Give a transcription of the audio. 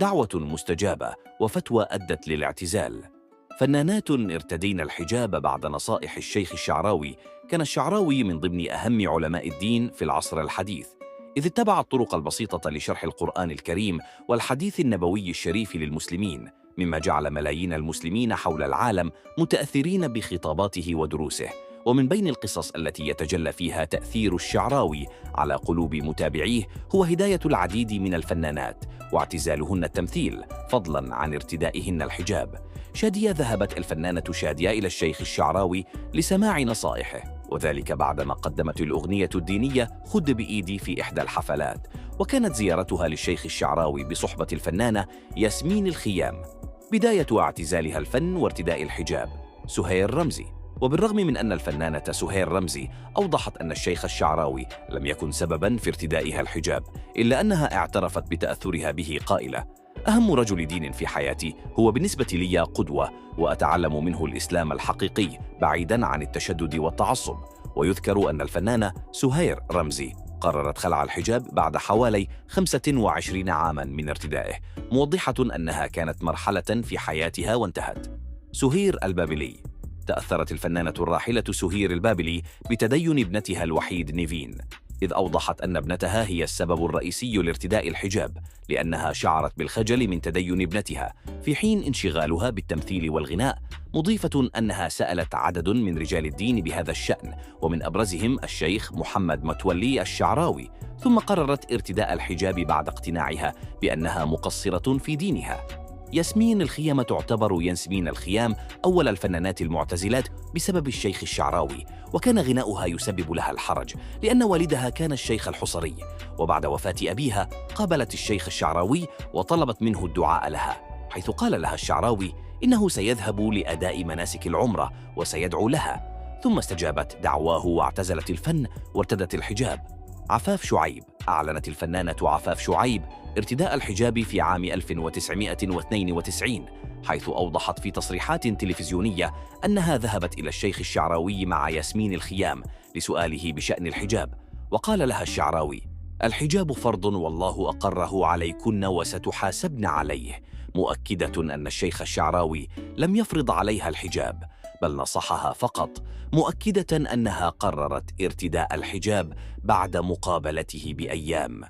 دعوة مستجابة وفتوى أدت للاعتزال. فنانات ارتدين الحجاب بعد نصائح الشيخ الشعراوي. كان الشعراوي من ضمن أهم علماء الدين في العصر الحديث، إذ اتبع الطرق البسيطة لشرح القرآن الكريم والحديث النبوي الشريف للمسلمين، مما جعل ملايين المسلمين حول العالم متأثرين بخطاباته ودروسه. ومن بين القصص التي يتجلى فيها تأثير الشعراوي على قلوب متابعيه هو هداية العديد من الفنانات واعتزالهن التمثيل فضلاً عن ارتدائهن الحجاب. شادية ذهبت الفنانة شادية إلى الشيخ الشعراوي لسماع نصائحه، وذلك بعدما قدمت الأغنية الدينية خد بإيدي في إحدى الحفلات. وكانت زيارتها للشيخ الشعراوي بصحبة الفنانة ياسمين الخيام بداية اعتزالها الفن وارتداء الحجاب. سهير رمزي. وبالرغم من أن الفنانة سهير رمزي أوضحت أن الشيخ الشعراوي لم يكن سبباً في ارتدائها الحجاب، إلا أنها اعترفت بتأثرها به قائلة: أهم رجل دين في حياتي هو بالنسبة لي قدوة، وأتعلم منه الإسلام الحقيقي بعيداً عن التشدد والتعصب. ويذكر أن الفنانة سهير رمزي قررت خلع الحجاب بعد حوالي 25 عاماً من ارتدائه، موضحة أنها كانت مرحلة في حياتها وانتهت. سهير البابلي. تأثرت الفنانة الراحلة سهير البابلي بتدين ابنتها الوحيد نيفين، إذ أوضحت أن ابنتها هي السبب الرئيسي لارتداء الحجاب، لأنها شعرت بالخجل من تدين ابنتها في حين انشغالها بالتمثيل والغناء، مضيفة أنها سألت عدد من رجال الدين بهذا الشأن، ومن أبرزهم الشيخ محمد متولي الشعراوي، ثم قررت ارتداء الحجاب بعد اقتناعها بأنها مقصرة في دينها. ياسمين الخيام تعتبر ياسمين الخيام أول الفنانات المعتزلات بسبب الشيخ الشعراوي، وكان غناؤها يسبب لها الحرج لأن والدها كان الشيخ الحصري، وبعد وفاة أبيها قابلت الشيخ الشعراوي وطلبت منه الدعاء لها، حيث قال لها الشعراوي إنه سيذهب لأداء مناسك العمرة وسيدعو لها، ثم استجابت دعواه واعتزلت الفن وارتدت الحجاب. عفاف شعيب. أعلنت الفنانة عفاف شعيب ارتداء الحجاب في عام 1992، حيث أوضحت في تصريحات تلفزيونية أنها ذهبت إلى الشيخ الشعراوي مع ياسمين الخيام لسؤاله بشأن الحجاب، وقال لها الشعراوي: الحجاب فرض والله أقره عليكن وستحاسبن عليه، مؤكدة أن الشيخ الشعراوي لم يفرض عليها الحجاب بل نصحها فقط، مؤكدة أنها قررت ارتداء الحجاب بعد مقابلته بأيام.